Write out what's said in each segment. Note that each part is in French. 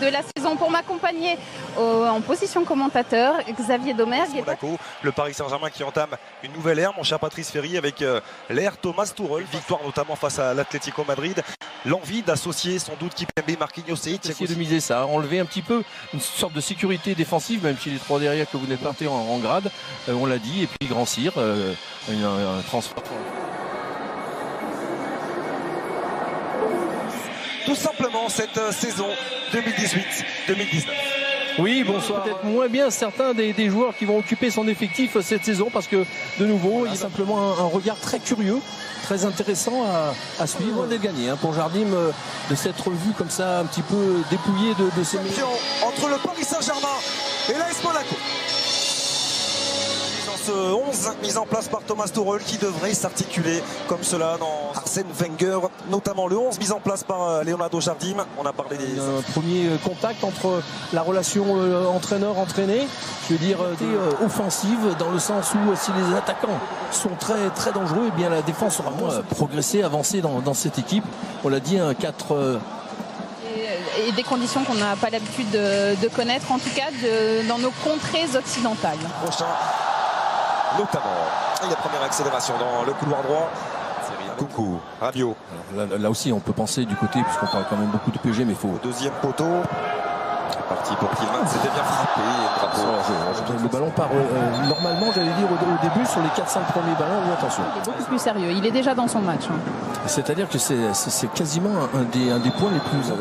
de la saison. Pour m'accompagner en position commentateur, Xavier Domergue. Monaco, le Paris Saint-Germain qui entame une nouvelle ère, mon cher Patrice Ferry, avec l'ère Thomas Tuchel, victoire notamment face à l'Atlético Madrid. L'envie d'associer sans doute Kimpembe, Marquinhos et Thiago. Essayer de miser ça, enlever un petit peu une sorte de sécurité défensive, même si les trois derrière que vous n'êtes pas en grade, on l'a dit, et puis Grand Cyr, un transfert. Tout simplement cette saison 2018-2019. Oui, bonsoir. Peut-être moins bien certains des joueurs qui vont occuper son effectif cette saison parce que, de nouveau, il y a simplement un regard très curieux, très intéressant à suivre. De gagner pour Jardim, de s'être vu comme ça un petit peu dépouillé de ses meilleurs. Entre le Paris Saint-Germain et l'AS Monaco. Ce 11 mis en place par Thomas Tuchel qui devrait s'articuler comme cela dans Arsène Wenger, notamment le 11 mis en place par Leonardo Jardim. On a parlé des... Un premier contact entre la relation entraîneur-entraîné, je veux dire offensive, dans le sens où si les attaquants sont très très dangereux, eh bien la défense aura moins progressé, avancé dans cette équipe. On l'a dit, un 4... Et des conditions qu'on n'a pas l'habitude de connaître, en tout cas dans nos contrées occidentales. Prochain. Notamment, et la première accélération dans le couloir droit. Coucou, Rabiot. Là aussi, on peut penser du côté, puisqu'on parle quand même beaucoup de PSG, mais il faut. Deuxième poteau. C'est parti pour Tillman, c'était bien frappé. Le ballon part normalement, j'allais dire au début, sur les 4-5 premiers ballons, oui, attention. Il est beaucoup plus sérieux, il est déjà dans son match. C'est-à-dire que c'est quasiment un des points les plus.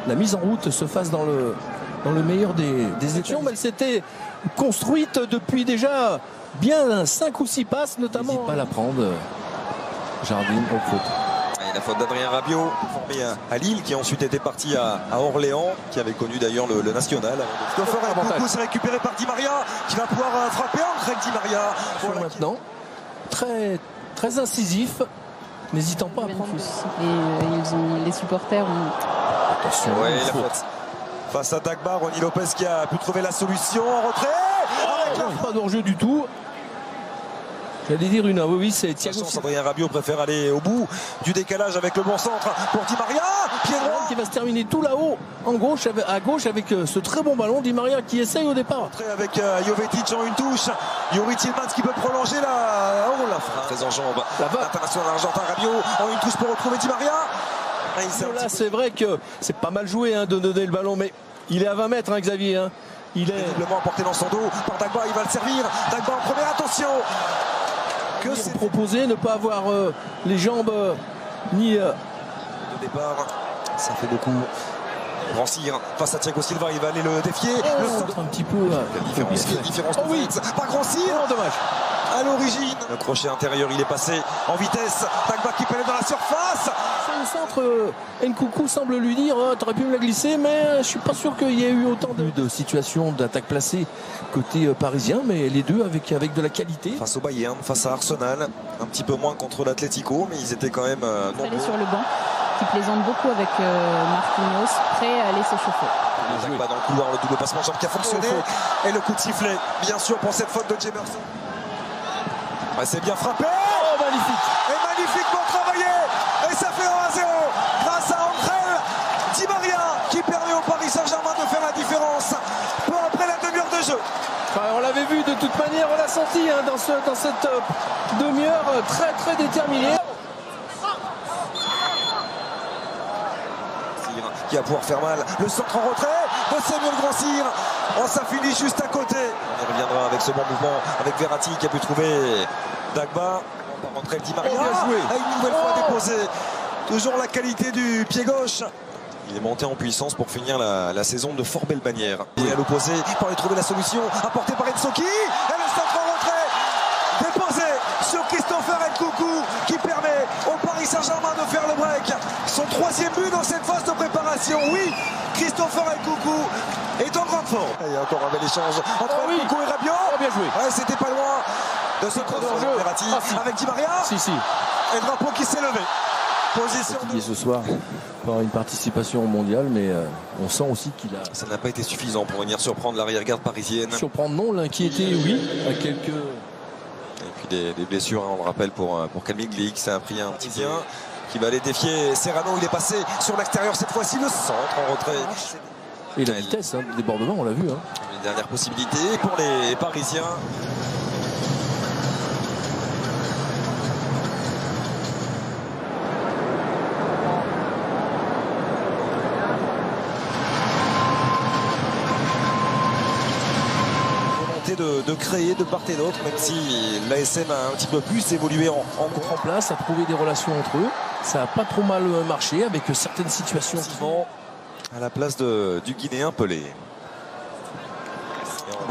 La mise en route se fasse dans le meilleur des étions, mais elle s'était construite depuis déjà bien 5 ou 6 passes, notamment. N'hésite pas à la prendre. Jardim en faute. Et la faute d'Adrien Rabiot, formé à Lille, qui a ensuite été parti à Orléans, qui avait connu d'ailleurs le national. Coucou, c'est récupéré par Di Maria, qui va pouvoir frapper André Di Maria. Voilà, maintenant, très, très incisif, n'hésitant pas à prendre. Les supporters ont... Attention, ouais, la faute. Face à Dagba, Ronny Lopez qui a pu trouver la solution en retrait. Pas d'enjeu du tout. J'allais dire oui, c'est Thiago. Adrien Rabiot préfère aller au bout du décalage avec le bon centre pour Di Maria. Pied droit qui va se terminer tout là-haut, à gauche avec ce très bon ballon. Di Maria qui essaye au départ. Avec Jovetic en une touche. Yuri Tillman qui peut prolonger la. Oh la frappe. Très en jambe. L'international argentin Rabiot en une touche pour retrouver Di Maria. Là, c'est vrai que c'est pas mal joué de donner le ballon, mais il est à 20 mètres, Xavier. Il est visiblement porté dans son dos par Dagba, il va le servir. Dagba en première, attention. Que c'est proposé, ne pas avoir les jambes ni de départ, ça fait beaucoup. Grand Cyr face à Thiago Silva, il va aller le défier. Le centre un petit peu. Différence. Oh oui, pas Grand Cyr. Dommage. À l'origine, le crochet intérieur, il est passé en vitesse. Dagba qui pénètre dans la surface. Le centre, Nkunku semble lui dire t'aurais pu me la glisser, mais je suis pas sûr qu'il y ait eu autant de situations d'attaque placée côté parisien, mais les deux avec de la qualité. Face au Bayern, face à Arsenal, un petit peu moins contre l'Atlético, mais ils étaient quand même nombreux. Sur le banc, qui plaisante beaucoup avec Marquinhos, prêt à aller s'échauffer. Dagba dans le couloir, le double passement de jambe qui a fonctionné, et le coup de sifflet, bien sûr, pour cette faute de Jemerson. C'est bien frappé. Oh, magnifique. Et magnifiquement travaillé. Et ça fait 1-0 grâce à André Di Maria qui permet au Paris Saint-Germain de faire la différence peu après la demi-heure de jeu. On l'avait vu de toute manière, on l'a senti dans cette demi-heure très très déterminée. Qui va pouvoir faire mal. Le centre en retrait de Samuel Grand Cyr. Oh, ça finit juste à côté. On y reviendra avec ce bon mouvement avec Verratti qui a pu trouver Dagba. On va rentrer Di Maria. Une nouvelle fois déposé. Toujours la qualité du pied gauche. Il est monté en puissance pour finir la saison de fort belle bannière. Et à l'opposé, pour aller trouver la solution, apportée par Ensoki. Et le centre en retrait déposé sur Christopher Nkunku qui permet au Paris Saint-Germain de faire le break. Son 3e but dans cette phase de préparation. Oui, Christopher Nkunku est en grande forme. Il y a encore un bel échange entre Nkunku et Rabiot. Bien joué. Ouais, c'était pas loin de ce jeu. Verratti avec Di Maria. Si. Et le drapeau qui s'est levé. Position de... ce soir par une participation au mondial, mais on sent aussi qu'il a... Ça n'a pas été suffisant pour venir surprendre l'arrière-garde parisienne. Surprendre non, l'inquiéter oui, à quelques... Et puis des blessures, on le rappelle, pour Camille Glick, ça a pris un petit bien. Qui va aller défier Serrano, il est passé sur l'extérieur cette fois-ci, le centre en retrait. Et la vitesse, hein, le débordement, on l'a vu. Hein. Une dernière possibilité pour les Parisiens. De créer de part et d'autre, même si l'ASM a un petit peu plus évolué en place, a trouvé des relations entre eux. Ça n'a pas trop mal marché avec certaines situations. À la place du Guinéen Pelé.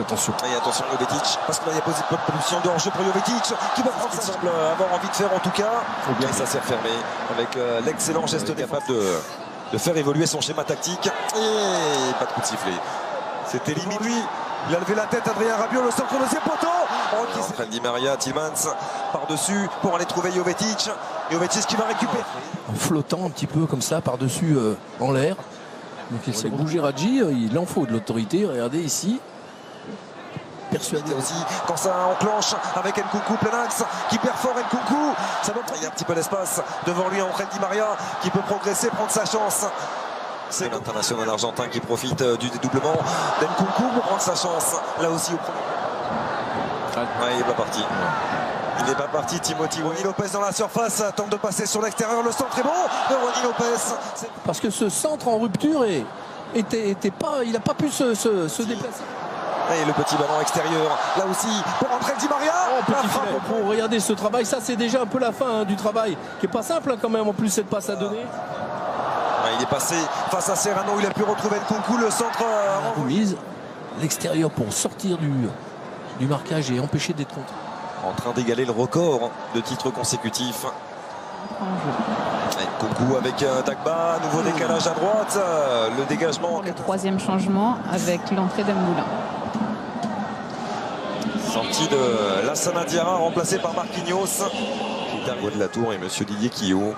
Attention. Et attention Jovetic, parce qu'il y a position de hors-jeu pour Jovetic, qui va prendre, ça semble avoir envie de faire en tout cas. Et ça s'est refermé avec l'excellent geste capable de faire évoluer son schéma tactique. Et pas de coup de sifflet. C'était limite lui. Il a levé la tête, Adrien Rabiot, le centre deuxième poteau. Entre Di Maria, Tillmans par-dessus pour aller trouver Jovetic. Jovetic qui va récupérer. En flottant un petit peu comme ça, par-dessus en l'air. Donc il s'est bougé Radji, il en faut de l'autorité. Regardez ici. Persuadé aussi quand ça enclenche avec Nkunku plein axe qui perd fort Nkunku. Ça va prendre un petit peu d'espace devant lui Angel Di Maria qui peut progresser, prendre sa chance. C'est l'international argentin qui profite du dédoublement d'Nkunku pour prendre sa chance. Là aussi au premier. Ouais, il n'est pas parti. Il n'est pas parti. Timothy Ronny Lopez dans la surface tente de passer sur l'extérieur. Le centre est bon de Ronny Lopez. Parce que ce centre en rupture était pas, il n'a pas pu se déplacer. Et le petit ballon extérieur, là aussi, pour Angel Di Maria. Pour regarder ce travail, ça c'est déjà un peu la fin du travail, qui est pas simple hein, quand même, en plus cette passe à donner. Il est passé face à Serrano, il a pu retrouver Nkunku, le centre remise, l'extérieur pour sortir du marquage et empêcher d'être contre. En train d'égaler le record de titres consécutifs. Nkunku avec Dagba, nouveau décalage à droite, le dégagement. Le troisième changement avec l'entrée d'Mboula. Sortie de Lassana Diarra remplacé par Marquinhos. Qui est arrivé de la tour et monsieur Didier Quillot.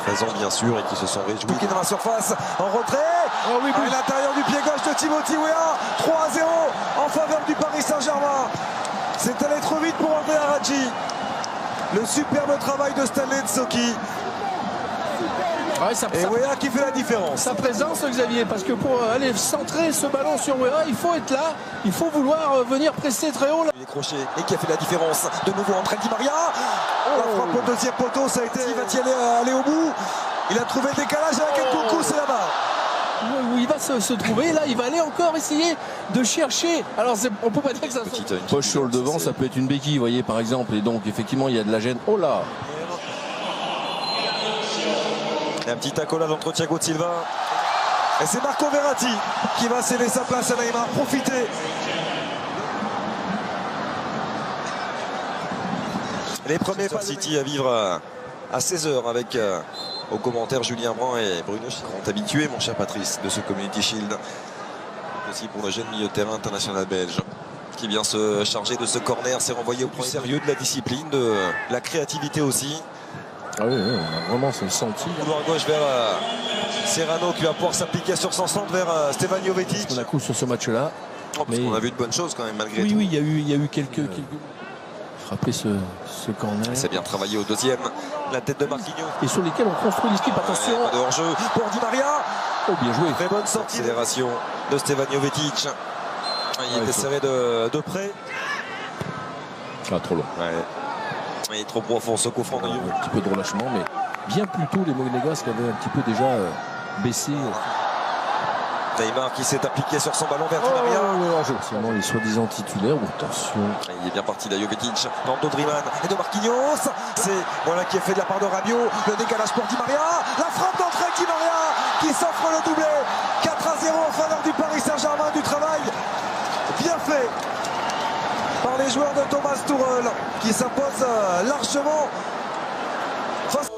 Présent bien sûr et qui se sont réjouis. Qui est dans la surface, en retrait. À l'intérieur du pied gauche de Timothy Weah. 3-0 en faveur du Paris Saint-Germain. C'est allé trop vite pour Andrea Radji. Le superbe travail de Stanley Nsoki. Et Weah qui fait la différence. Sa présence, Xavier, parce que pour aller centrer ce ballon sur Weah, il faut être là, il faut vouloir venir presser très haut. Il est crochet et qui a fait la différence. De nouveau Angel Di Maria. La frappe au deuxième poteau, ça a été. Il va-t-il aller au bout? Il a trouvé le décalage avec Nkunku, c'est là-bas. Où il va se trouver, là il va aller encore essayer de chercher. Alors on peut pas dire que ça poche sur le devant, ça peut être une béquille, vous voyez par exemple, et donc effectivement il y a de la gêne. Oh là! Et un petit accolade entre Thiago Silva. Et c'est Marco Verratti qui va céder sa place à Neymar. Profitez. Les premiers pas City à vivre à 16h avec au commentaire Julien Brand et Bruno Chiron. Habitué mon cher Patrice de ce Community Shield. Aussi pour le jeune milieu de terrain international belge qui vient se charger de ce corner. C'est renvoyé au plus sérieux de la discipline, de la créativité aussi. Ah oui, on a vraiment senti. Couloir gauche vers Serrano qui va pouvoir s'appliquer sur son centre vers Stefan Jovetic. On a coup sur ce match-là. Parce qu'on a vu de bonnes choses quand même malgré tout. Oui, il y a eu quelques frapper ce corner. C'est bien travaillé au deuxième. La tête de Marquinhos. Et sur lesquels on construit l'équipe. Attention. De hors-jeu pour Di Maria. Oh, bien joué. Très bonne sortie. Accélération de Stefan Jovetic. Il était serré de près. Ah, trop long. Ouais. Il est trop profond ce coup franc de Jovetic. Un petit peu de relâchement, mais bien plus tôt les Monégasques avaient un petit peu déjà baissé. Neymar qui s'est appliqué sur son ballon vers Di Maria. Seulement les soi-disant titulaires. Attention. Il est bien parti de Jovetic. Nando Driman et de Marquinhos. C'est voilà qui est fait de la part de Rabiot. Le décalage pour Di Maria. La frappe d'entrée de Di Maria qui s'offre le doublé. 4-0 en faveur du Paris Saint-Germain. Du travail bien fait par les joueurs de Thomas Tuchel qui s'impose largement face.